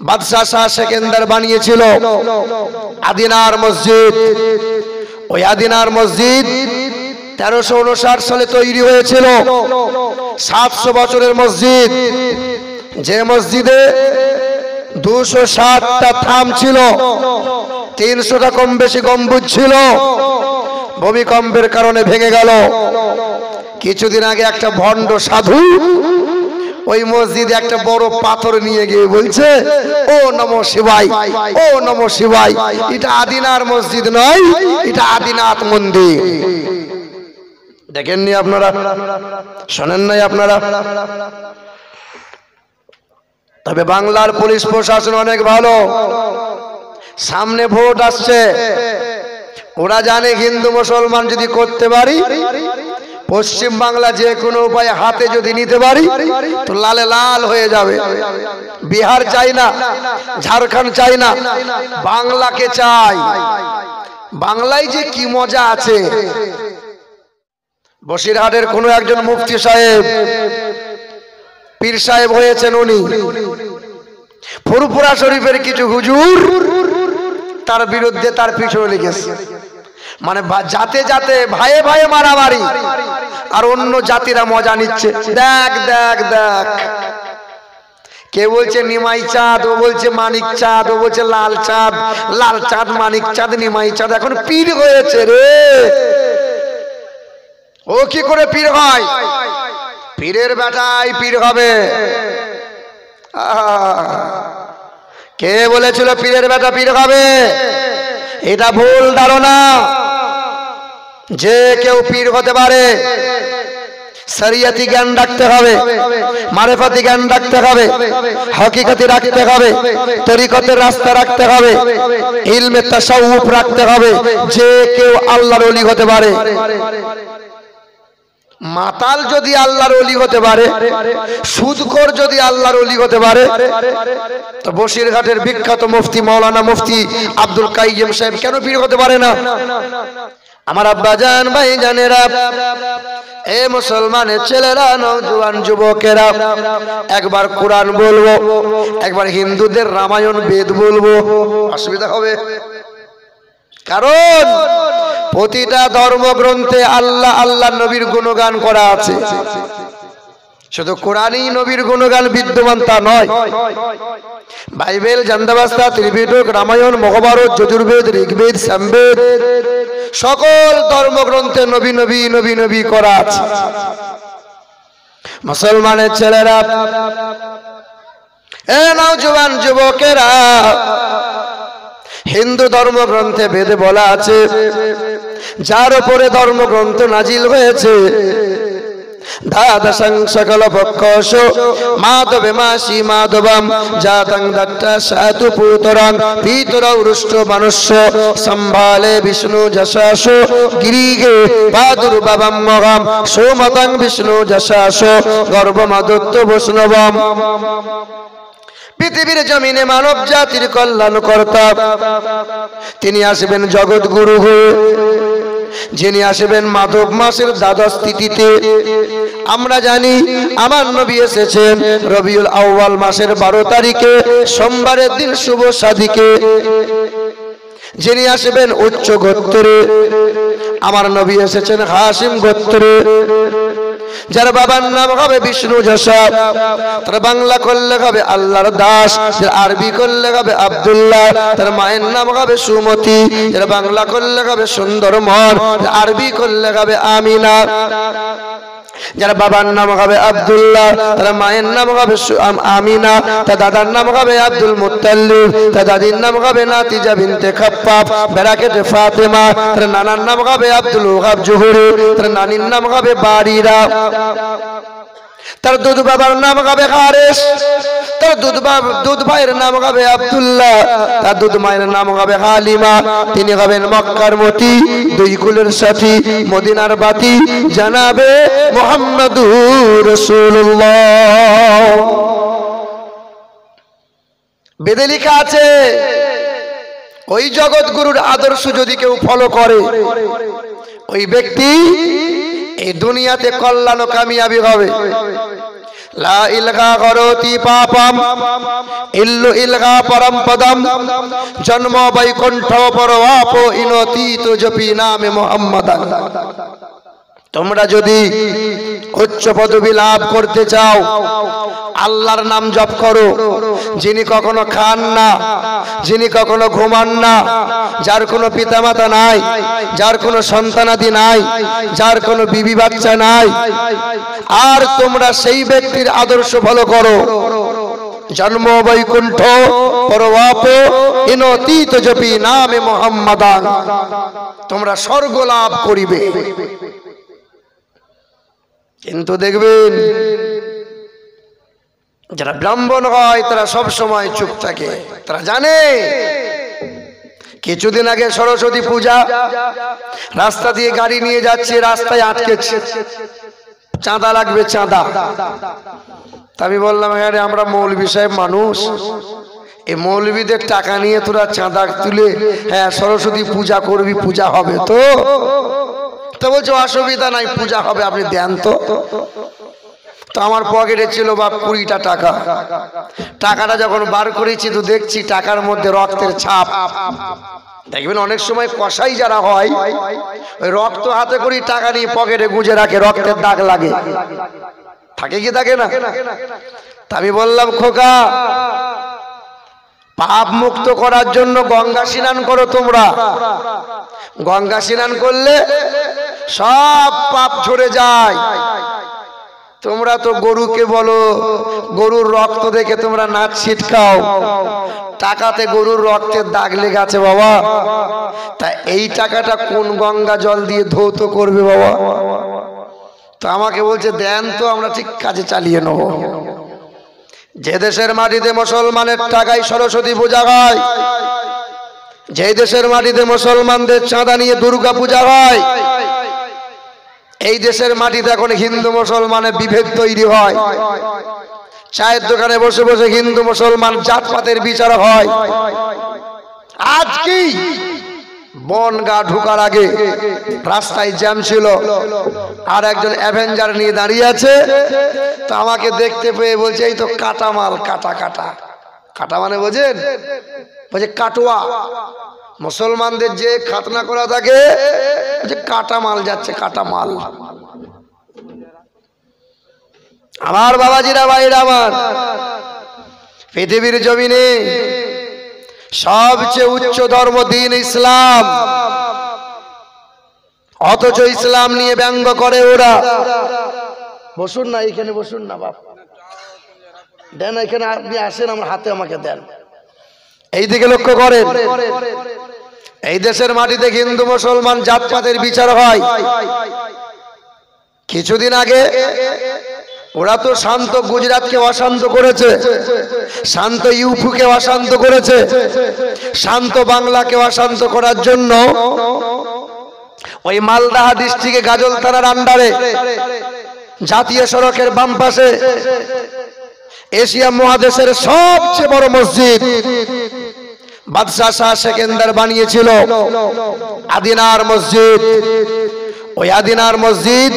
বাদশাহ শাহ সেকেন্দার বানিয়েছিল আদিনার মসজিদ। ওই আদিনার মসজিদ 1359 সালে তৈরি হয়েছিল। 700 বছরের মসজিদ, যে মসজিদে 260টা থাম ছিল, 300টা কম বেশি গম্বুজ ছিল। ভূমিকম্পের কারণে ভেঙে গেল। কিছুদিন আগে একটা ভণ্ড সাধু ওই মসজিদে একটা বড় পাথর নিয়ে গিয়ে বলছে, ও নমঃ শিবায়, ও নমঃ শিবায়। এটা আদিনার মসজিদ নয়, এটা আদিনাথ মন্দির। দেখেননি আপনারা? শোনেন নাই আপনারা? তবে বাংলার পুলিশ প্রশাসন অনেক ভালো। সামনে ভোট আসছে, ওরা জানে হিন্দু মুসলমান যদি করতে পারি, পশ্চিম বাংলা যে কোনো উপায়ে হাতে যদি নিতে পারি তো লালে লাল হয়ে যাবে। বিহার চাই না, ঝাড়খণ্ড চাই না, বাংলাকে চাই। বাংলায় যে কি মজা আছে। বসিরহাটের কোনো একজন মুফতি সাহেব, পীর সাহেব হয়েছেন উনি। ফুরফুরা শরীফের কিছু হুজুর তার বিরুদ্ধে তার পিছনে লেগেছে। মানে জাতে জাতে ভাইয়ে ভাইয়ে মারামারি, আর অন্য জাতিরা মজা নিচ্ছে। দেখ দেখ দেখ, কে বলছে নিমাই চাঁদ, ও বলছে মানিক চাঁদ, ও বলছে লাল চাঁদ। লাল চাঁদ, মানিক চাঁদ, নিমাই চাঁদ এখন পীর হয়েছে রে। ও কি করে পীর হয়? পীরের বেটাই পীর হবে। কে বলেছিল পীরের বেটা পীর হবে? এটা ভুল ধারণা। যে কেউ পীর হতে পারে, শরিয়তি জ্ঞান রাখতে হবে, মারিফাতি জ্ঞান রাখতে হবে, হকিকতি রাখতে হবে, তরিকতের রাস্তা রাখতে হবে, ইলমে তাসাউফ রাখতে হবে। যে কেউ আল্লাহর ওলি হতে পারে। মাতাল যদি আল্লাহর ওলি হতে পারে, সুদখোর যদি আল্লাহর ওলি হতে পারে, তো বসিরহাটের বিখ্যাত মুফতি মাওলানা মুফতি আব্দুল কাইয়্যিম সাহেব কেন পীর হতে পারে না? আমার আব্বাজান ভাই জানেরা, এ মুসলমানের ছেলেরা, নওজোয়ান যুবকেরা, একবার কোরআন বলবো, একবার হিন্দুদের রামায়ণ বেদ বলবো, অসুবিধা হবে? কারণ প্রতিটা ধর্মগ্রন্থে আল্লাহ আল্লাহ নবীর গুণগান করা আছে। শুধু কোরআনই নবীর গুণগান বিদ্যমান তা নয়। বাইবেল, জান্দাবাস্তা, ত্রিপিটক, রামায়ণ, মহাভারত, যজুর্বেদ, ঋগ্বেদ, সামবেদ, সকল ধর্মগ্রন্থে নবী নবী নবী নবী করা আছে। মুসলমানের ছেলেরা, এ নওজোয়ান যুবকেরা, হিন্দু ধর্মগ্রন্থে বেদে বলা আছে, যার উপরে ধর্মগ্রন্থ নাজিল হয়েছে, দাদাসং সকল পক্ষস মাধবে মাসি মাধবম জাতং দত্তা সাতু পুতরং পিতরৌ রুষ্ট মনুষ্য সম্ভালে বিষ্ণু যশাস গিরিগে প্রাদুর্ভাবম মগম সোমতং বিষ্ণু যশাস গর্ভমাদত্ত বৈষ্ণবম। পৃথিবীর জমিনে মানব জাতির কল্যাণ কর্তা তিনি আসবেন জগৎ গুরু হয়ে, যিনি আসবেন মাধব মাসের দ্বাদশ তিথিতে। আমরা জানি আমার নবী এসেছেন রবিউল আউয়াল মাসের 12 তারিখে, সোমবারের দিন শুভ সাদিকে। যিনি আসবেন উচ্চ গোত্রে, আমার নবী এসেছেন হাসিম গোত্রে। যার বাবার নাম হবে বিষ্ণু যশা, তার বাংলা করলে হবে আল্লাহর দাস, যার আরবি করলে হবে আব্দুল্লাহ, তার মায়ের নাম হবে সুমতি, যার বাংলা করলে হবে সুন্দরমন, আরবি করলে হবে আমিনা। যার বাবার নাম হবে আব্দুল্লাহ, তার মায়ের নাম হবে আমিনা, তার দাদার নাম হবে আব্দুল মুত্তালিব, তার দাদির নাম হবে নাতিজা বিনতে খাপ্পাব বেরাকেটে ফাতেমা, তার নানার নাম হবে আব্দুল ওহাব জুহুরি, তার নানির নাম হবে বারিরা। তার দুধ বাবার নাম হবে হারেস, তার দুধ ভাইয়ের নাম হবে আব্দুল্লাহ, তার দুধ মায়ের নাম হবে হালিমা। তিনি হবেন মক্কার মতি, দুই কুলের সাথী, মদিনার বাতি, জানাবে মুহাম্মাদুর রাসূলুল্লাহ। বেদে লেখা আছে, ওই জগৎ গুরুর আদর্শ যদি কেউ ফলো করে, ওই ব্যক্তি এই দুনিয়াতে কল্যাণ ও কামিয়াবি হবে। লা ইলগা করতি পাপম ইল্লু ইলগা পরম পদম জন্ম বৈকুণ্ঠ পরবাপ ইনতি তো জপি নামে মুহাম্মাদান। তোমরা যদি উচ্চ পদবী লাভ করতে চাও আল্লাহর নাম জপ করো, যিনি কখনো খান না, যিনি কখনো ঘুমান না, যার কোনো পিতামাতা নাই, যার কোনো সন্তানাদি নাই, যার কোনো বিবি বাচ্চা নাই, আর তোমরা সেই ব্যক্তির আদর্শ ফলো করো। জন্ম বৈকুণ্ঠ পরবাপ ইনতীত জপি নামে মুহাম্মাদান, তোমরা স্বর্গ লাভ করিবে। কিন্তু দেখবেন যারা ব্রাহ্মণ হয় তারা সব সময় চুপ থাকে। তারা জানে কিছুদিন আগে সরস্বতী পূজা, রাস্তা দিয়ে গাড়ি নিয়ে যাচ্ছে, রাস্তায় আটকেছে, চাঁদা লাগবে চাঁদা। তা আমি বললাম হ্যাঁ রে, আমরা মৌলবী সাহেব মানুষ, এই মৌলবীদের টাকা নিয়ে তোরা চাঁদা তুলে হ্যাঁ সরস্বতী পূজা করবি, পূজা হবে তো? তো বলছো অসুবিধা নাই, পূজা হবে, আপনি দেন তো। তো আমার পকেটে ছিল বাপ 20টা টাকা। টাকাটা যখন বার করেছি তো দেখছি টাকার মধ্যে রক্তের ছাপ। দেখবেন অনেক সময় কসাই যারা হয় ওই রক্ত হাতে করে টাকা নিয়ে পকেটে গুঁজে রাখে, রক্তের দাগ লাগে, থাকে কি থাকে না? তা আমি বললাম খোকা, পাপ মুক্ত করার জন্য গঙ্গা স্নান করো তোমরা। গঙ্গা স্নান করলে সব পাপ ঝরে যায়। তোমরা তো গরুকে বলো গরুর রক্ত দেখে তোমরা নাচ ছিটকাও, টাকাতে গরুর রক্তের দাগ লেগে আছে বাবা। তা এই টাকাটা কোন গঙ্গা জল দিয়ে ধৌত করবে বাবা? তো আমাকে বলছে দেন তো, আমরা ঠিক কাজে চালিয়ে নেব। যে দেশের মাটিতে মুসলমানের টাকায় সরস্বতী পূজা হয়, যে দেশের মাটিতে মুসলমানদের চাঁদা নিয়ে দুর্গা পূজা হয়, এই দেশের মাটিতে এখন হিন্দু মুসলমানের বিভেদ তৈরি হয়। চায়ের দোকানে বসে বসে হিন্দু মুসলমান জাতপাতের বিচার হয়। আজ কি বনগা ঢোকার আগে রাস্তায় জ্যাম ছিল, আর একজন অ্যাভেঞ্জার নিয়ে দাঁড়িয়ে আছে। তো আমাকে দেখতে পেয়ে বলছে এই তো কাটা মাল, কাটা কাটা কাটা মানে বোঝেন, বলছে কাটোয়া, মুসলমানদের যে খাতনা করা থাকে কাটা মাল যাচ্ছে, কাটা মাল। আমার বাবাজিরা, ভাইরা আমার, পৃথিবীর জমিনে সবচেয়ে উচ্চ ধর্ম দিন ইসলাম, অথচ ইসলাম নিয়ে ব্যঙ্গ করে ওরা। বসুন না এখানে, বসুন না বাপ, দেন এখানে, আপনি আসেন আমার হাতে আমাকে দেন। এই দিকে লক্ষ্য করেন, এই দেশের মাটিতে হিন্দু মুসলমান জাতপাতের বিচার হয়। কিছুদিন আগে ওরা তো শান্ত গুজরাটকে অশান্ত করেছে, শান্ত ইউপিকে অশান্ত করেছে, শান্ত বাংলাকে অশান্ত করার জন্য ওই মালদাহ ডিস্ট্রিক্টে গাজল থানার আন্ডারে জাতীয় সড়কের বাম পাশে এশিয়া মহাদেশের সবচেয়ে বড় মসজিদ বাদশাহ শাহ সেকেন্দার বানিয়েছিল, আদিনার মসজিদ। ওই আদিনার মসজিদ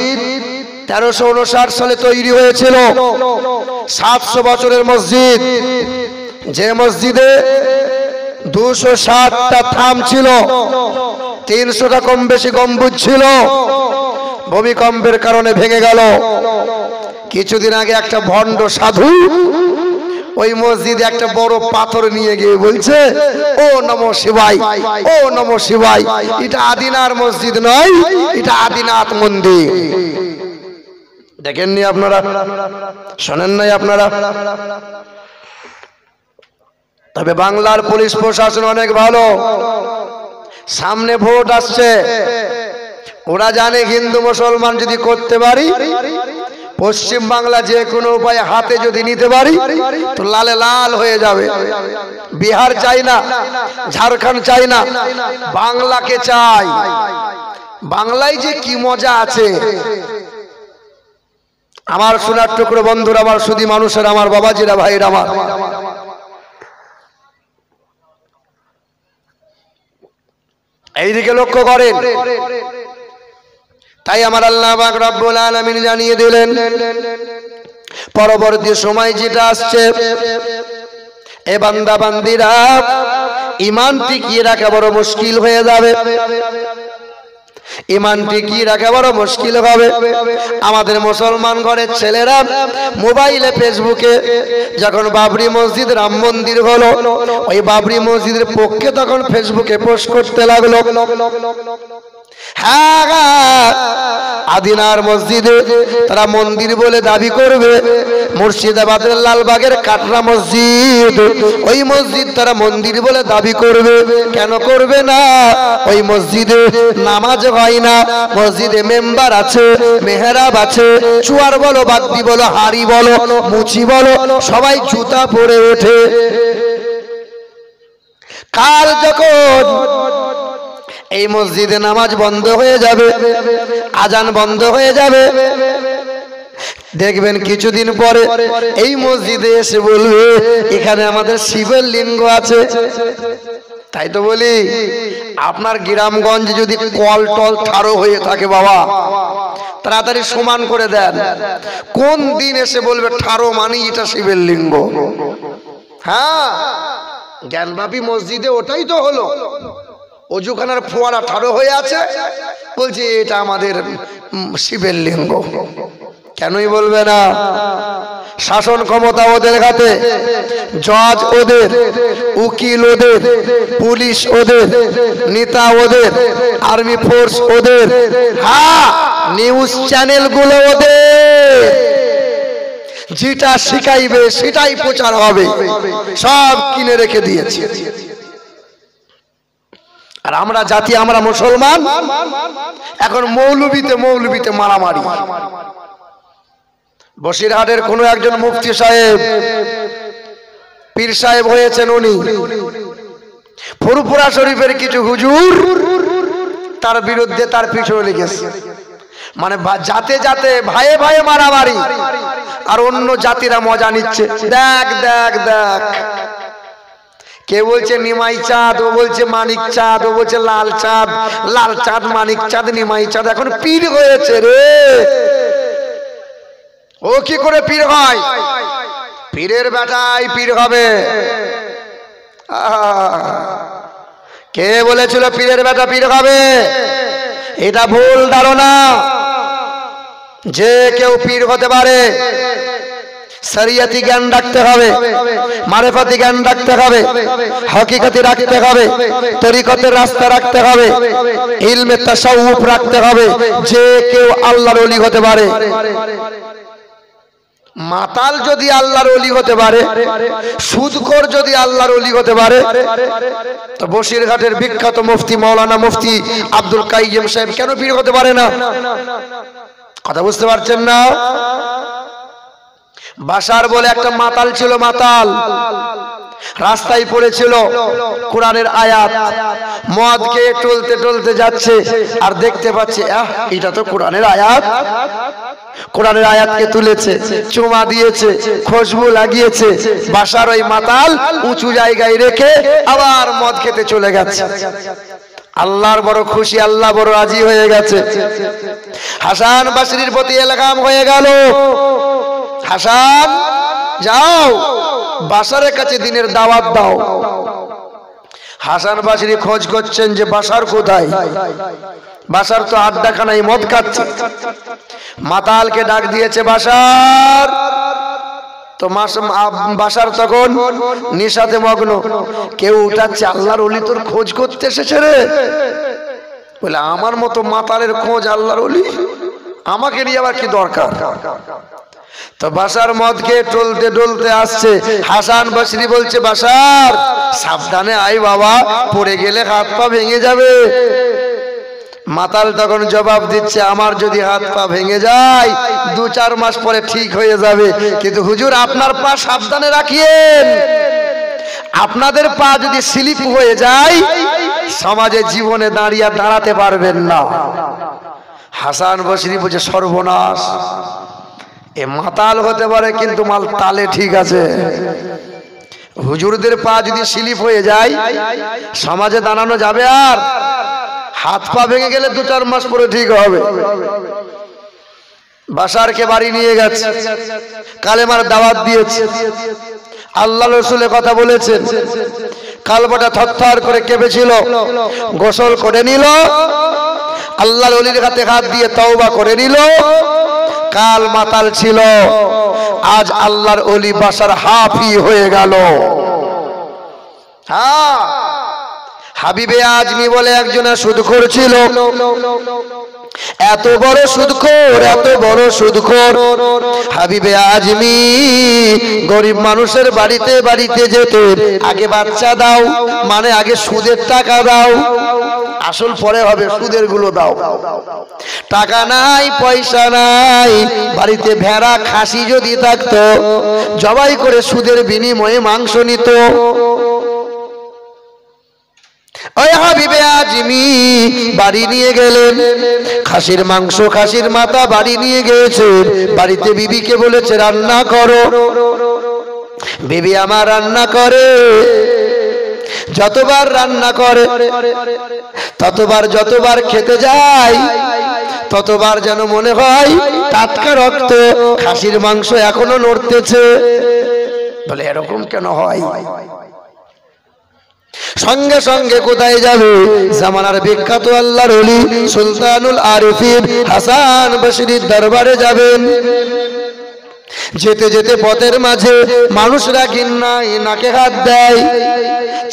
1359 সালে তৈরি হয়েছিল, 700 বছরের মসজিদ। যে মসজিদে 260টা থাম ছিল, 300টা কম বেশি গম্বুজ ছিল, ভূমিকম্পের কারণে ভেঙে গেল। কিছুদিন আগে একটা ভণ্ড সাধু ওই মসজিদে একটা বড় পাথর নিয়ে গিয়ে বলছে ও নমঃ শিবায়, ও নমঃ শিবায়। এটা আদিনার মসজিদ নয়, এটা আদিনাথ মন্দির। দেখেননি আপনারা, শোনেন নাই আপনারা? তবে বাংলার পুলিশ প্রশাসন অনেক ভালো। সামনে ভোট আসছে, ওরা জানে হিন্দু মুসলমান যদি করতে পারি, পশ্চিম বাংলা যে কোনো উপায়ে হাতে যদি নিতে পারি তো লালে লাল হয়ে যাবে। বিহার চাই না, ঝাড়খণ্ড চাই না, বাংলাকে চাই। বাংলায় যে কি মজা আছে। আমার সোনার টুকরো বন্ধুরা, আমার সুধী মানুষের, আমার বাবাজিরা, ভাইরা আমার, এইদিকে লক্ষ্য করেন। তাই আমার আল্লাহ পাক রব্বুল আলামিন জানিয়ে দিলেন পরবর্তী সময় যেটা আসছে, এ বান্দা বান্দিরা ঈমান টিকিয়ে রাখা বড় মুশকিল হয়ে যাবে। ঈমান টিকিয়ে রাখা বড় মুশকিল হবে। আমাদের মুসলমান ঘরের ছেলেরা মোবাইলে ফেসবুকে যখন বাবরি মসজিদ রাম মন্দির হলো, ওই বাবরি মসজিদের পক্ষে তখন ফেসবুকে পোস্ট করতে লাগলো। হ্যাঁ, আদিনার মসজিদে তারা মন্দির বলে দাবি করবে। মুর্শিদাবাদের লালবাগের কাটরা মসজিদ, ওই মসজিদ তারা মন্দির বলে দাবি করবে। কেন করবে না? ওই মসজিদে নামাজ হয় না, মসজিদে মেম্বার আছে, মেহরাব আছে, চুয়ার বলো, বাগদি বলো, হাড়ি বলো, মুচি বলো, সবাই জুতা পরে ওঠে। কাল যখন এই মসজিদে নামাজ বন্ধ হয়ে যাবে, আজান বন্ধ হয়ে যাবে, দেখবেন কিছুদিন পরে এই মসজিদে এসে বলবে এখানে আমাদের শিবের লিঙ্গ আছে। তাই তো বলি, আপনার গ্রামগঞ্জ যদি কল টল ঠাড়ো হয়ে থাকে বাবা, তাড়াতাড়ি সমান করে দেন। কোন দিন এসে বলবে ঠাড়ো মানে এটা শিবের লিঙ্গ? হ্যাঁ, জ্ঞানবাপী মসজিদে ওটাই তো হলো, অজুখানার ফোয়ারা ঠাড়ো হয়ে আছে, বলছে এটা আমাদের শিবের লিঙ্গ। কেনই বলবে না? শাসন ক্ষমতা ওদের হাতে, জজ ওদের, উকিল ওদের, পুলিশ ওদের, নেতা ওদের, আর্মি ফোর্স ওদের, হ্যাঁ নিউজ চ্যানেল গুলো ওদের। যেটা শিখাইবে সেটাই প্রচার হবে, সব কিনে রেখে দিয়েছে। আর আমরা জাতি, আমরা মুসলমান, এখন মৌলবীতে মারামারি। বসিরহাটের কোন একজন মুফতি সাহেব, পীর সাহেব হয়েছেন উনি, ফুরফুরা শরীফের কিছু হুজুর তার বিরুদ্ধে তার পিছনে লেগেছে। মানে জাতে জাতে ভাইয়ে ভাইয়ে মারামারি, আর অন্য জাতিরা মজা নিচ্ছে। দেখ দেখ দেখ, কে বলছে নিমাই চাঁদ, ও বলছে মানিক চাঁদ, ও বলছে লাল চাঁদ, লাল চাঁদ, মানিক চাঁদ, নিমাই চাঁদ এখন পীর হয়েছে রে। ও কি করে পীর হয়? পীরের বেটাই পীর হবে। কে বলেছিল পীরের বেটা পীর হবে? এটা ভুল ধারণা। যে কেউ পীর হতে পারে, শরিয়তি জ্ঞান রাখতে হবে, মারেফতি জ্ঞান রাখতে হবে, হকিকতি রাখতে হবে, তরিকতের রাস্তা রাখতে হবে, ইলমে তাসাউফ রাখতে হবে। যে কেউ আল্লাহর ওলি হতে পারে। মাতাল যদি আল্লাহর ওলি হতে পারে, সুদখোর যদি আল্লাহর ওলি হতে পারে, তো বসিরঘাটের বিখ্যাত মুফতি মাওলানা মুফতি আব্দুল কাইয়্যিম সাহেব কেন পীর হতে পারে না? কথা বুঝতে পারছেন না? বাশার বলে একটা মাতাল ছিল, মাতাল, রাস্তায় পড়েছিল কোরআনের আয়াত, মদ খেয়ে টলতে টলতে যাচ্ছে, আর দেখতে পাচ্ছে এটা তো কোরআনের আয়াত। কোরআনের আয়াতকে তুলেছে, চুমা দিয়েছে, খুশবু লাগিয়েছে। বাশার ওই মাতাল উঁচু জায়গায় রেখে আবার মদ খেতে চলে গেছে। আল্লাহর বড় খুশি, আল্লাহ বড় রাজি হয়ে গেছে। হাসান বসরির প্রতি এলগাম হয়ে গেল, হাসান যাও বাশারের কাছে দিনের দাওয়াত দাও। হাসান বসরি খোঁজ করছেন যে বাশার কোথায়। বাশার তো আড্ডাখানায় মদ খাচ্ছে। মাতালকে ডাক দিয়েছে বাশার, তো বাশার তখন নিশাতে মগ্ন। কেউ উঠাচ্ছে, আল্লাহর ওলি তোর খোঁজ করতে এসেছে রে। বলে আমার মতো মাতালের খোঁজ আল্লাহর ওলি, আমাকে নিয়ে আবার কি দরকার? তো বাশার মদ খেয়ে টলতে টলতে আসছে। হাসান বসরি বলছে বাশার সাবধানে আয় বাবা, পড়ে গেলে হাত পা ভেঙে যাবে। মাতাল তখন জবাব দিচ্ছে, আমার যদি হাত পা ভেঙে যায় 2-4 মাস পরে ঠিক হয়ে যাবে, কিন্তু হুজুর আপনার পা সাবধানে রাখিয়েন। আপনাদের পা যদি স্লিপ হয়ে যায় সমাজে জীবনে দাঁড়াতে পারবেন না। হাসান বসরি বলছে সর্বনাশ, এ মাতাল হতে পারে কিন্তু মাল তালে ঠিক আছে। হুজুরদের পা যদি স্লিপ হয়ে যায় সমাজে দাঁড়ানো যাবে? আর হাত পা ভেঙে গেলে 2-4 মাস পরে ঠিক হবে। বাশারকে বাড়ি নিয়ে গেছে, কালেমার দাওয়াত দিয়েছে, আল্লাহ রসুলের কথা বলেছেন। কালবাটা থরথর করে কেঁপেছিল, গোসল করে নিল, আল্লাহর ওলির হাতে হাত দিয়ে তওবা করে নিল। কাল মাতাল ছিল, আজ আল্লাহর ওলি বাশার হাফি হয়ে গেল। হ্যাঁ, হাবিবে আজমি বলে একজনের সুদখোর ছিল, এত বড় সুদখোর, এত বড় সুদখোর। হাবিবে আজমি গরিব মানুষের বাড়িতে বাড়িতে যেত, আগে বাচ্চা দাও, মানে আগে সুদের টাকা দাও, আসল পরে হবে, সুদের গুলো দাও। টাকা নাই, পয়সা নাই, বাড়িতে ভেড়া খাসি যদি থাকতো জবাই করে সুদের বিনিময়ে মাংস নিত। ওই হাবিবে আজমি বাড়ি নিয়ে গেলেন, খাসির মাংস, খাসির মাথা বাড়ি নিয়ে গিয়েছে। বাড়িতে বিবিকে বলেছে রান্না করো। বিবি আমার রান্না করে, যতবার রান্না করে ততবার, যতবার খেতে যায় ততবার যেন মনে হয় টাটকা রক্ত, খাসির মাংস এখনো নড়তেছে। বলে এরকম কেন হয়? সঙ্গে সঙ্গে কোথায় যাবে? জামানার বিখ্যাত আল্লাহর ওলি সুলতানুল আরিফিন হাসান বসরির দরবারে যাবেন। যেতে যেতে পথের মাঝে মানুষরা ঘিন্নায় নাকে হাত দেয়,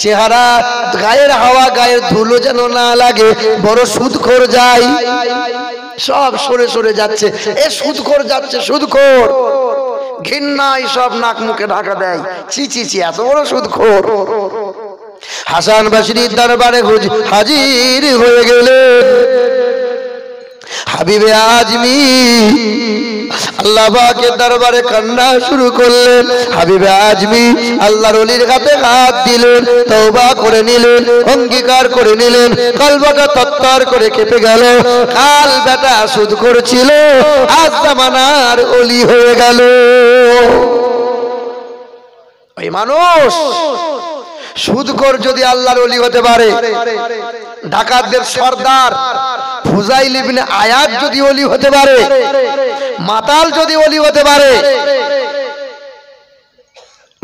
চেহারা, গায়ের হাওয়া, গায়ের ধুলো যেন না লাগে। বড় সুদখোর যায়, সব সরে সরে যাচ্ছে, এ সুদখোর যাচ্ছে, সুদখোর। ঘিন্নায় সব নাক মুখে ঢাকা দেয়, ছি ছি ছি, এত বড় সুদখোর। হাসান বসরির দরবারে হাজির হয়ে গেলেন হাবিবে আজমি। আল্লাহ পাকের দরবারে কান্না শুরু করলেন। হাবিবে আজমি আল্লাহর ওলির হাতে হাত দিলেন, তওবা করে নিলেন, অঙ্গীকার করে নিলেন। কলবাটা তত্তর করে কেঁপে গেল। কাল বেটা সুদখোর ছিল, আজ জামানার ওলি হয়ে গেল। ওই মানুষ সুদখোর যদি আল্লাহর ওলি হতে পারে, ডাকাতদের সর্দার ফুজাইল ইবনে আয়াদ যদি ওলি হতে পারে, মাতাল যদি ওলি হতে পারে,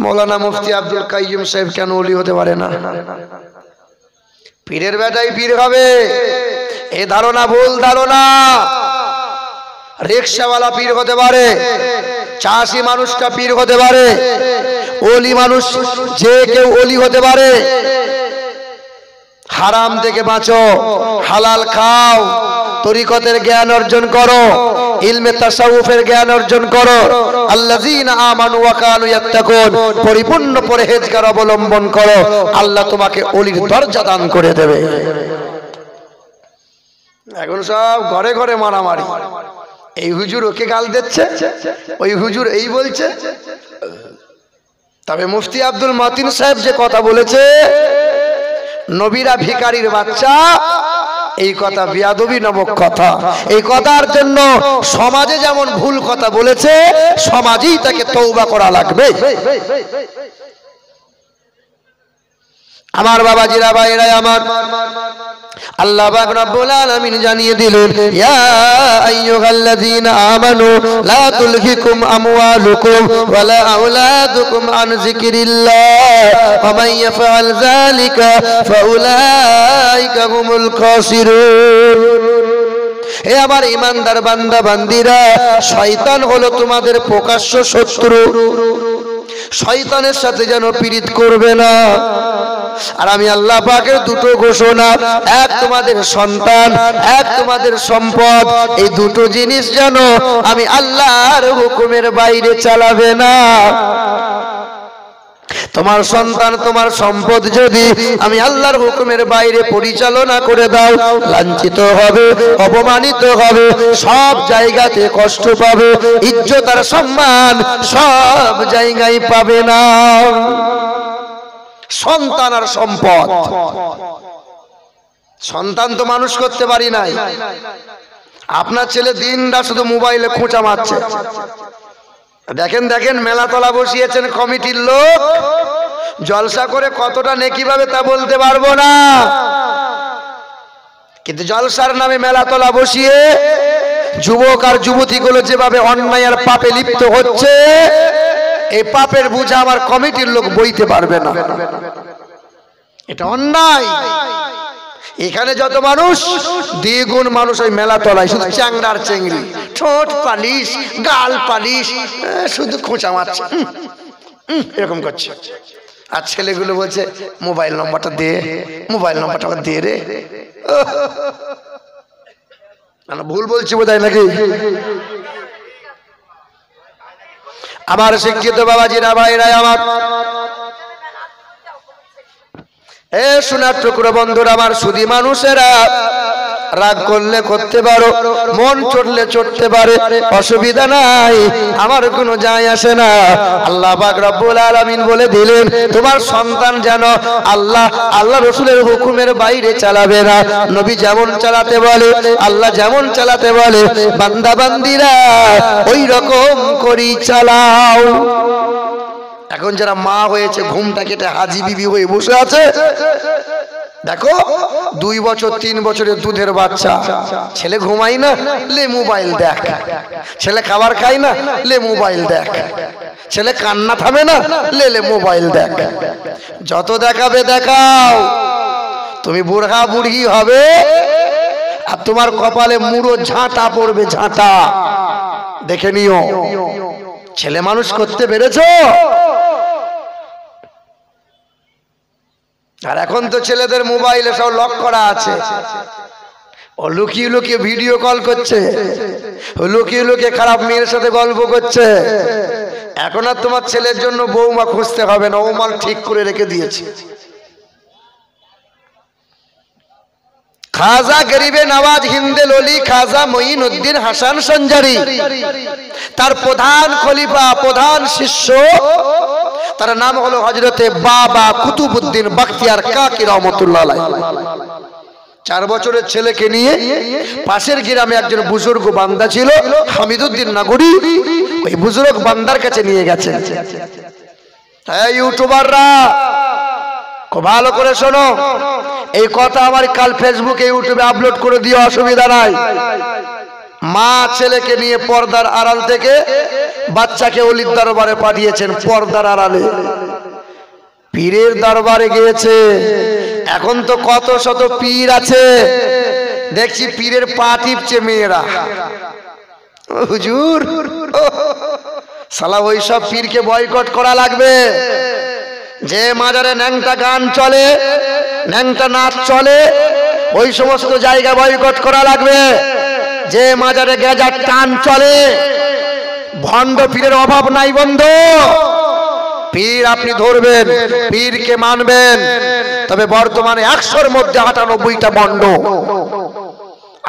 মৌলানা মুফতি আব্দুল কাইয়ুম সাহেব কেন ওলি হতে পারে না? পীরের বেটাই পীর হবে, এ ধারণা ভুল ধারণা। রিকশাওয়ালা পীর হতে পারে, চাষি মানুষটা পীর হতে পারে, ওলি মানুষ যে কেউ ওলি হতে পারে। হারাম থেকে বাঁচো, হালাল খাও, তরিকতের জ্ঞান অর্জন করো, ইলমে তাসাউফের জ্ঞান অর্জন করো। আল্লাযীনা আমানু ওয়া কানু ইয়াত্তাকুন, পরিপূর্ণ পরহেজগার অবলম্বন করো, আল্লাহ তোমাকে ওলির দরজা দান করে দেবে। এখন সব ঘরে ঘরে মারামারি, এই হুজুর ওকে গাল দিচ্ছে, ওই হুজুর এই বলছে। তবে মুফতি আব্দুল মতিন সাহেব যে কথা বলেছে, নবীরা ভিখারির বাচ্চা, এই কথা বিয়াদবি নামক কথা। এই কথার জন্য সমাজে যেমন ভুল কথা বলেছে, সমাজেই তাকে তওবা করা লাগবে। আমার বাবাজিরা, ভাইরা আমার, আল্লাহ পাক রব্বুল আলামিন জানিয়ে দিলেন, ইয়া আইয়ুহাল্লাযীনা আমানু লা তুলহিকুম আমওয়ালুকুম ওয়ালা আওলাদুকুম আন যিকরিল্লাহ ওয়া মান ইয়াফআল যালিকা ফাউলাইকা হুমুল খাসিরুন। হে আমার ঈমানদার বান্দা বান্দীরা, শয়তান হলো তোমাদের প্রকাশ্য শত্রু, শয়তানের সাথে যেন পীড়িত করবে না। আর আমি আল্লাহ পাকের দুটো ঘোষণা, এক তোমাদের সন্তান, এক তোমাদের সম্পদ, এই দুটো জিনিস যেন আমি আল্লাহর হুকুমের বাইরে চালাবে না। তোমার সন্তান, তোমার সম্পদ যদি আমি আল্লাহর হুকুমের বাইরে পরিচালনা করে দাও, লাঞ্ছিত হবে, অপমানিত হবে, সব জায়গাতে কষ্ট পাবে, ইজ্জত আর সম্মান সব জায়গায় পাবে না। সন্তান আর সম্পদ, সন্তান তো মানুষ করতে পারি নাই। আপনার ছেলে দিনটা শুধু মোবাইলে খোঁচা মারছে। দেখেন দেখেন, মেলাতলা বসিয়েছেন কমিটির লোক, জলসা করে কতটা নেকি পাবে তা বলতে পারবো না, কিন্তু জলসার নামে মেলাতলা বসিয়ে যুবক আর যুবতীগুলো যেভাবে অন্যায় আর পাপে লিপ্ত হচ্ছে, এই পাপের বোঝা আমার কমিটির লোক বইতে পারবে না। এটা অন্যায়। এখানে যত মানুষ, দ্বিগুণ মানুষ ওই মেলা তলায় শুধু চ্যাংড়ার চেংড়ি, ঠোঁট পালিশ, গাল পালিশ, শুধু খোঁচা মারছে, এরকম করছে। আর ছেলেগুলো বলছে মোবাইল নম্বরটা দে, মোবাইল নম্বরটা দে রে। ভুল বলছি বোধহয় নাকি? আমার শিক্ষিত বাবাজিরা, ভাইরা আমার, এ সোনার টুকরো বন্ধুরা আমার, সুধী মানুষেরা, রাগ করলে করতে পারো, মন চড়লে চড়তে পারে, অসুবিধা নাই, আমার কোনো যায় আসে না। আল্লাহ পাক রব্বুল আলামিন বলে দিলেন, তোমার সন্তান যেন আল্লাহ রসুলের হুকুমের বাইরে চালাবে না। নবী যেমন চালাতে বলে, আল্লাহ যেমন চালাতে বলে, বান্দা বান্দিরা ওই রকম করেই চালাও। এখন যারা মা হয়েছে, ঘুমটা কেটে হাজি বিবি হয়ে বসে আছে, দেখো 2 বছর 3 বছরের দুধের বাচ্চা, ছেলে ঘুমাই না, লে মোবাইল দেখ, ছেলে খাবার খাই না, লে মোবাইল দেখ, ছেলে কান্না থামে না, লে মোবাইল দেখ। যত দেখাবে দেখাও, তুমি বুড়া বুড়ি হবে আর তোমার কপালে মুড়ো ঝাঁটা পড়বে, ঝাঁটা। দেখে নিও, ছেলে মানুষ করতে পেরেছো? আর এখন তো ছেলেদের মোবাইলে সব লক করা আছে, ও লুকিয়ে লুকিয়ে ভিডিও কল করছে, ও লুকিয়ে লুকিয়ে খারাপ মেয়ের সাথে গল্প করছে। এখন আর তোমার ছেলের জন্য বৌমা খুঁজতে হবে না, ও মাল ঠিক করে রেখে দিয়েছে। খাজা গরিবে নওয়াজ হিন্দে লোলি খাজা মঈনুদ্দিন হাসান সঞ্জারি, তার প্রধান খলিফা, প্রধান শিষ্য, তার নাম হলো হযরতে বাবা কুতুবউদ্দিন বখতিয়ার কাকি রহমাতুল্লাহ আলাইহি। 4 বছরের ছেলেকে নিয়ে পাশের গ্রামে একজন বুজুর্গ বান্দা ছিল, হামিদউদ্দিন নগরী, ওই বুজুর্গ বান্দার কাছে নিয়ে গেছে। এই ইউটিউবাররা খুব ভালো করে শোনো, এই কথা আমার কাল ফেসবুকে ইউটিউবে আপলোড করে দিও, অসুবিধা নাই। মা ছেলেকে নিয়ে পর্দার আড়াল থেকে বাচ্চাকে ওলির দরবারে পাঠিয়েছেন, পর্দার আড়ালে পীরের দরবারে গিয়েছে। এখন তো কত শত পীর আছে, দেখছি পীরের পা টিপছে মেয়েরা। হুজুর, শালা ওইসব পীরকে বয়কট করা লাগবে। যে মাজারে ন্যাংটা গান চলে, ন্যাংটা নাচ চলে, ওই সমস্ত জায়গা বয়কট করা লাগবে। যে মাজারে গেজার টান চলে, ভণ্ড পীরের অভাব নাই বন্ধু। পীর আপনি ধরবেন, পীরকে মানবেন, তবে বর্তমানে 100-র মধ্যে 98টা ভণ্ড।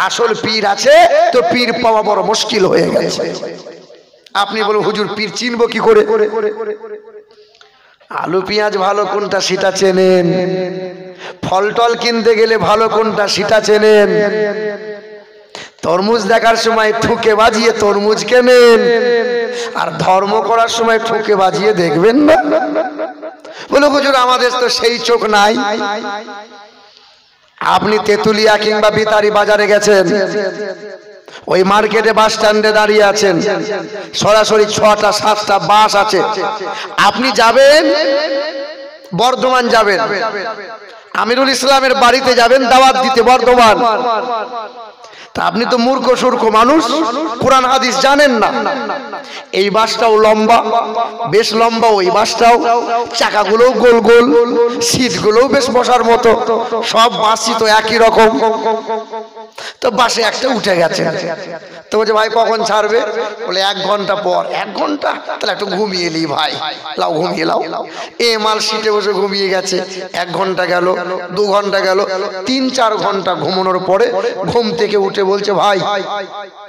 আসল পীর আছে তো পীর পাওয়া বড় মুশকিল হয়ে গেছে। আপনি বলুন হুজুর পীর চিনবো কি করে? আলু পেঁয়াজ ভালো কোনটা সেটা চেনেন, ফল টল কিনতে গেলে ভালো কোনটা সেটা চেনেন, তরমুজ দেখার সময় ঠুকে বাজিয়ে তরমুজ কেনেন, আর ধর্ম করার সময় ঠুকে বাজিয়ে দেখবেন না। বলে হুজুর আমাদের তো সেই চোখ নাই। আপনি তেতুলিয়া কিংবা বিতারি বাজারে গেছেন, ওই মার্কেটে বাস স্ট্যান্ডে দাঁড়িয়ে আছেন, সরাসরি 6টা 7টা বাস আছে। আপনি যাবেন বর্ধমান, যাবেন আমিরুল ইসলামের বাড়িতে যাবেন দাওয়াত দিতে বর্ধমান। তা আপনি তো মূর্খ সূর্খ মানুষ, কোরআন হাদিস জানেন না। এই বাসটাও লম্বা, বেশ লম্বা, ওই বাসটাও চাকাগুলোও গোল গোল, সিটগুলোও বেশ বসার মতো, সব বাসই তো একই রকম। তো বাসে একটা উঠে গেছে, তো বলছে ভাই কখন ছাড়বে? বলে 1 ঘন্টা পর। 1 ঘন্টা? তাহলে একটু ঘুমিয়ে নি ভাই, লাও ঘুমিয়ে লাও। এ মাল সিটে বসে ঘুমিয়ে গেছে। 1 ঘন্টা গেল, 2 ঘন্টা গেল, 3-4 ঘন্টা ঘুমানোর পরে ঘুম থেকে উঠে বলছে ভাই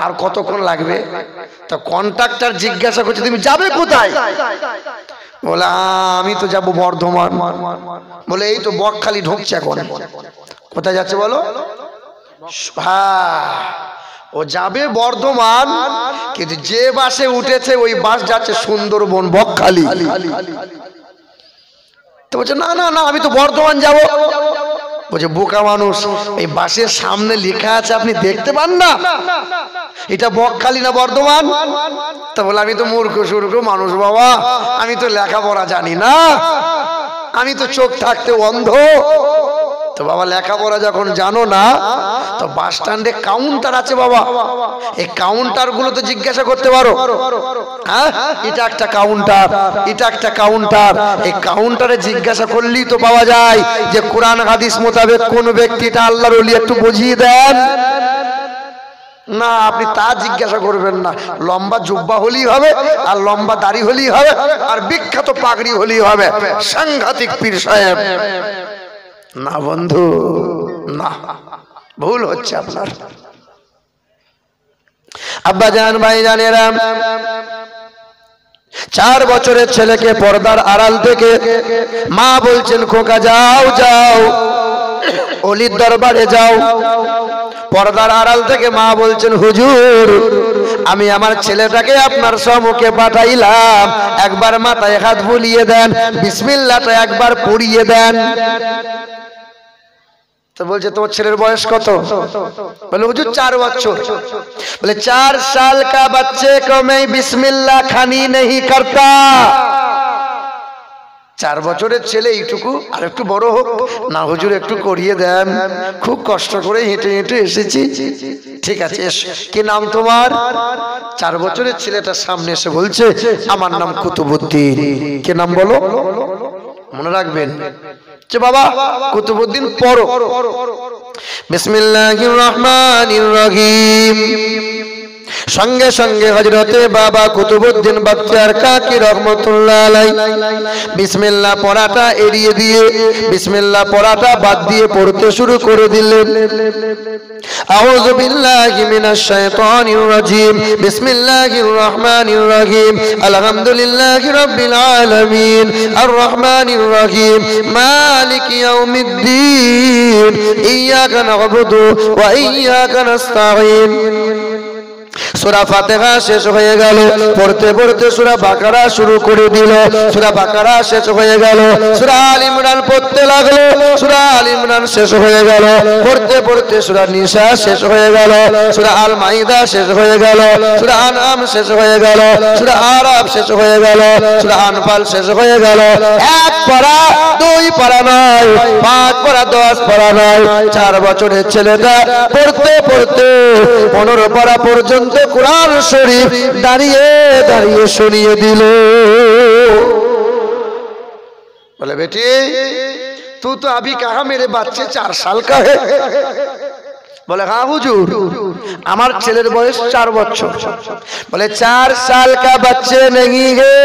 আর কতক্ষণ লাগবে? তা কন্ট্রাক্টর জিজ্ঞাসা করছে তুমি যাবে কোথায়? বলে আমি তো যাব বর্ধমান। বলে এই তো বকখালি ঢুকছে এখন। কোথায় যাচ্ছে বলো? ও যাবে বর্ধমান, কিন্তু যে বাসে উঠেছে ওই বাস যাচ্ছে সুন্দরবন, বকখালি। তো বলছে না না না, আমি তো বর্ধমান যাব। বলছে বোকা মানুষ, এই বাসের সামনে লেখা আছে আপনি দেখতে পান না? এটা বকখালি না বর্ধমান? তা বলে আমি তো মূর্খ সূর্খ মানুষ বাবা, আমি তো লেখাপড়া জানি না, আমি তো চোখ থাকতে অন্ধ। তো বাবা লেখাপড়া যখন জানো না, তো বাস স্ট্যান্ডে কাউন্টার আছে বাবা, এই কাউন্টার গুলো তো জিজ্ঞাসা করতে পারো। হ্যাঁ, এটা একটা কাউন্টার, এটা একটা কাউন্টার, এই কাউন্টারে জিজ্ঞাসা করলেই তো পাওয়া যায় যে কোরআন হাদিস মোতাবেক কোন ব্যক্তিটা আল্লাহর ওলি, একটু বুঝিয়ে দেন না। আপনি তা জিজ্ঞাসা করবেন না, লম্বা জুব্বা হলেই হবে, আর লম্বা দাড়ি হলেই হবে, আর বিখ্যাত পাগড়ি হলেই হবে, সাংঘাতিক পীর সাহেব। না বন্ধু, না, ভুল হচ্ছে আপনার। আব্বা জান, ভাই জানেরা, 4 বছরের ছেলেকে পর্দার আড়াল থেকে মা বলছেন খোকা যাও যাও অলির দরবারে যাও। পর্দার আড়াল থেকে মা বলছেন হুজুর আমি আমার ছেলেটাকে আপনার সম্মুখে পাঠাইলাম, একবার মাথায় হাত বুলিয়ে দেন, বিসমিল্লাহটা একবার পড়িয়ে দেন। তো বলছে তোমার ছেলের বয়স কত? বলে হুজুর 4 বছর। বলে 4 साल का बच्चे को मैं बिस्मिल्लाह खानी नहीं करता। 4 বছরের ছেলে এইটুকু, আর একটু বড় হোক না হুজুর, একটু করিয়ে দেন, খুব কষ্ট করে হেঁটে হেঁটে এসেছি। ঠিক আছে, কি নাম তোমার? 4 বছরের ছেলেটার সামনে এসে বলছে আমার নাম কুতুবউদ্দিন। কি নাম বলো? মনে রাখবেন যে বাবা কুতুবউদ্দিন পড়ো। বিসমিল্লাহির রহমানির রহিম। সঙ্গে সঙ্গে হযরতে বাবা কুতুবউদ্দিন বখতিয়ার কাকি রহমাতুল্লাহ আলাইহি বিসমিল্লাহ পড়াটা এড়িয়ে দিয়ে, বিসমিল্লাহ পড়াটা বাদ দিয়ে পড়তে শুরু করে দিলেন। আউযু বিল্লাহি মিনাশ শাইতানির রাজীম। বিসমিল্লাহির রহমানির রহিম। আলহামদুলিল্লাহি রাব্বিল আলামিন আর রহমানির রহিম মালিকি ইয়াউমিদ্দিন ইয়্যাকা না'বুদু ওয়া ইয়্যাকা নাস্তাঈন। সূরা ফাতিহা শেষ হয়ে গেল, পড়তে পড়তে সূরা বাকারা শুরু করে দিল। সূরা বাকারা শেষ হয়ে গেল, সূরা আল ইমরান পড়তে লাগলো। সূরা আল ইমরান শেষ হয়ে গেল, পড়তে পড়তে সূরা নিসা শেষ হয়ে গেল, সূরা আল মাইদা শেষ হয়ে গেল, সূরা আনআম শেষ হয়ে গেল, সূরা আরাফ শেষ হয়ে গেল, সূরা আনফাল শেষ হয়ে গেল। 1 পারা 2 পারা নয়, 5 পারা 10 পারা নয়, 4 বছরের ছেলেটা পড়তে পড়তে 15 পারা পর্যন্ত কুরআন শরীফ দাঁড়িয়ে দাঁড়িয়ে শুনিয়ে দিল। बोले बेटी तू तो अभी कहा मेरे बच्चे 4 साल का है। बोले हाँ हुजूर हमार ছেলের বয়স 4 বছর। बोले 4 साल का बच्चे नहीं है,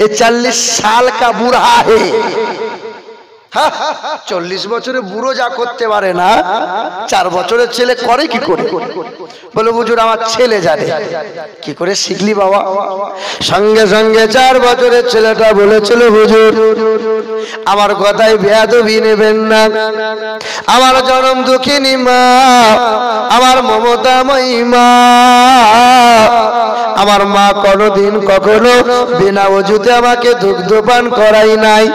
ये 40 साल का बूढ़ा है। 40 বছরের বুড়ো যা করতে পারে না 4 বছরের ছেলে করে কি করে? বলে হুজুর আমার ছেলে জানে। কি করে শিখলি বাবা? সঙ্গে সঙ্গে 4 বছরের ছেলেটা বলেছিল হুজুর আমার কথায় বেয়াদবি নেবেন না, আমার জনম দুঃখিনী মা, আমার মমতাময়ী মা, আমার মা কোনোদিন কখনো বিনা ওযুতে আমাকে দুগ্ধ পান করাই নাই।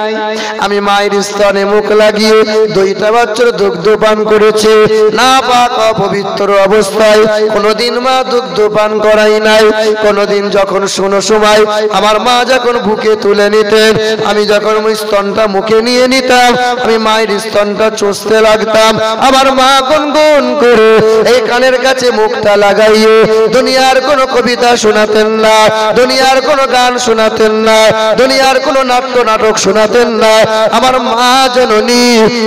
আমি মায়ের স্তনে মুখ লাগিয়ে 2টা বছর দুগ্ধ পান করেছে, না পাক অপবিত্র অবস্থায় কোনোদিন মা দুগ্ধ পান করাই নাই। কোনোদিন যখন শোনো সময় আমার মা যখন বুকে তুলে নিতেন, আমি যখন স্তনটা মুখে নিয়ে নিতাম, আমি মায়ের স্তনটা চুষতে লাগতাম। আমার মা গুনগুন করে এই কানের কাছে মুখটা লাগাইয়ে দুনিয়ার কোনো কবিতা শোনাতেন না, দুনিয়ার কোনো গান শোনাতেন না, দুনিয়ার কোনো নাট্য নাটক শোনাতেন না। আমার মা জননী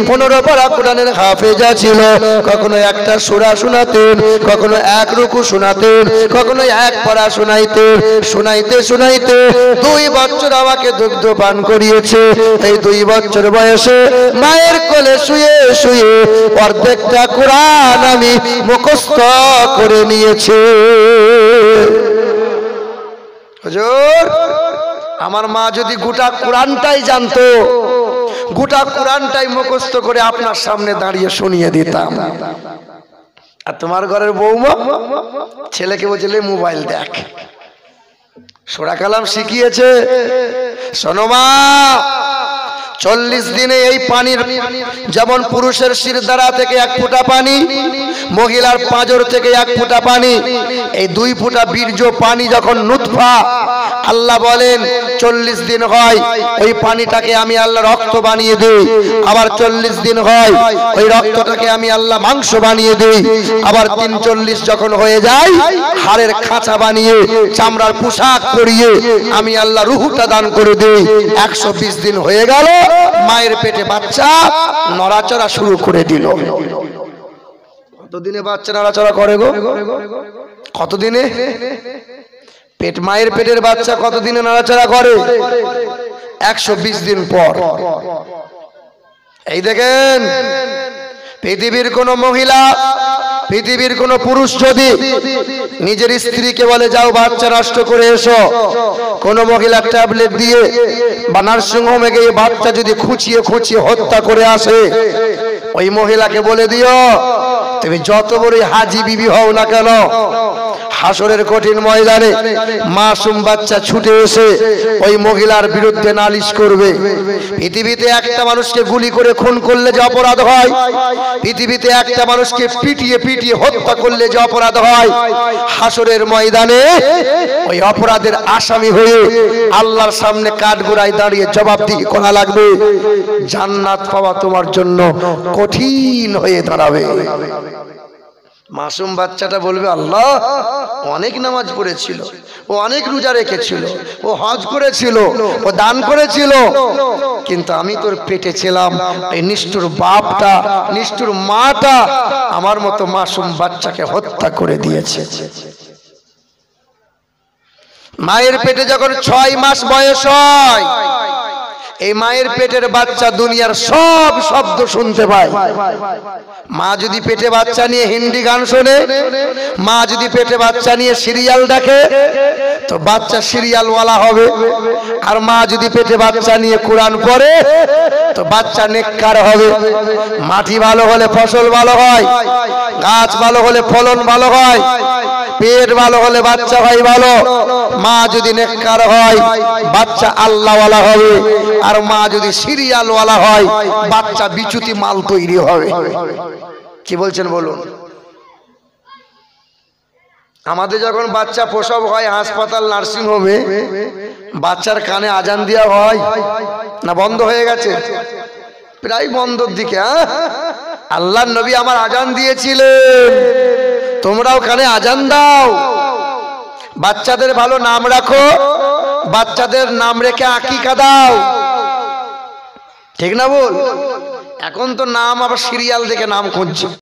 15 পারা কোরআনের হাফেজা ছিল। কখনো একটা সূরা শোনাতেন, কখনো 1 রুকু শোনাতেন, কখনো 1 পারা শোনাইতেন। শোনাইতে শোনাইতে 2 বছর আমাকে দুগ্ধ পান করিয়েছে। এই 2 বছর বয়সে মায়ের কোলে শুয়ে শুয়ে অর্ধেকটা কোরআন আমি মুখস্থ করে নিয়েছি। হুজুর আমার মা যদি গোটা কোরআনটাই জানতো, গোটা কোরআনটাই মুখস্থ করে আপনার সামনে দাঁড়িয়ে শুনিয়ে দিতাম। আর তোমার ঘরের বৌমা ছেলেকে বলছিলে মোবাইল দেখ, সূরা কালাম শিখিয়েছে। শোনো মা, 40 দিনে এই পানির যেমন পুরুষের শিরদাঁড়া থেকে 1 ফোঁটা পানি, মহিলার পাঁজর থেকে 1 ফোঁটা পানি, এই 2 ফোঁটা বীর্য পানি যখন নুতফা, আল্লাহ বলেন 40 দিন হয় ওই পানিটাকে আমি আল্লাহ রক্ত বানিয়ে দেই, আবার 40 দিন হয় ওই রক্তটাকে আমি আল্লাহ মাংস বানিয়ে দেই, আবার 43 যখন হয়ে যায় হাড়ের খাঁচা বানিয়ে চামড়ার পোশাক পরিয়ে আমি আল্লাহ রূহটা দান করে দেই। 120 দিন হয়ে গেল, মায়ের পেটে বাচ্চা নড়াচড়া শুরু করে দিল। কতদিনে বাচ্চা নড়াচড়া করে গো? কতদিনে? মায়ের পেটের বাচ্চা কতদিনে নড়াচড়া করে? 120 দিন পর। এই দেখেন, পৃথিবীর কোন মহিলা, পৃথিবীর কোন পুরুষ যদি নিজের স্ত্রীকে বলে যাও বাচ্চা নষ্ট করে এসো, কোন মহিলা ট্যাবলেট দিয়ে বা নার্সিং হোমে গিয়ে বাচ্চা যদি খুঁচিয়ে খুঁচিয়ে হত্যা করে আসে, ওই মহিলাকে বলে দিও তুমি যত বড়ই হাজি বিবি হও না কেন, হাসরের কঠিন ময়দানে মাসুম বাচ্চা ছুটে এসে ওই মহিলার বিরুদ্ধে নালিশ করবে। পৃথিবীতে একটা মানুষকে গুলি করে খুন করলে যে অপরাধ হয়, পৃথিবীতে একটা মানুষকে পিটিয়ে পিটিয়ে হত্যা করলে যে অপরাধ হয়, হাসরের ময়দানে ওই অপরাধের আসামি হয়ে আল্লাহর সামনে কাঠগড়ায় দাঁড়িয়ে জবাবদিহি করা লাগবে। জান্নাত পাওয়া তোমার জন্য কঠিন হয়ে দাঁড়াবে। মাসুম বাচ্চাটা বলবে আল্লাহ অনেক নামাজ পড়েছিল, ও অনেক রোজা রেখেছিল, ও হজ করেছিল, ও দান করেছিল, কিন্তু আমি তোর পেটে ছিলাম, এই নিষ্ঠুর বাপটা, নিষ্ঠুর মাটা আমার মতো মাসুম বাচ্চাকে হত্যা করে দিয়েছে। মায়ের পেটে যখন 6 মাস বয়স হয়, এই মায়ের পেটের বাচ্চা দুনিয়ার সব শব্দ শুনতে পায়। মা যদি পেটে বাচ্চা নিয়ে হিন্দি গান শোনে, মা যদি পেটে বাচ্চা নিয়ে সিরিয়াল দেখে, তো বাচ্চা সিরিয়ালওয়ালা হবে। আর মা যদি পেটে বাচ্চা নিয়ে কোরআন পড়ে, তো বাচ্চা নেককার হবে। মাটি ভালো হলে ফসল ভালো হয়, গাছ ভালো হলে ফলন ভালো হয়, পেট ভালো হলে বাচ্চা হয় ভালো। মা যদি নেককার হয়, বাচ্চা আল্লাহওয়ালা হবে। আর মা যদি সিরিয়ালওয়ালা হয়, বাচ্চা বিচুতি মাল তৈরি হবে। কি বলছেন বলুন? আমাদের যখন বাচ্চা প্রসব হয় হাসপাতাল নার্সিং হোমে, বাচ্চার কানে আজান দেওয়া হয় না বন্ধ হয়ে গেছে? প্রায় বন্ধর দিকে। আল্লাহর নবী আমার আজান দিয়েছিলেন, তোমরাও কানে আজান দাও। বাচ্চাদের ভালো নাম রাখো, বাচ্চাদের নাম রেখে আকিকা দাও, ঠিক না বল? এখন তো নাম আবার সিরিয়াল দেখে নাম খুঁজছে।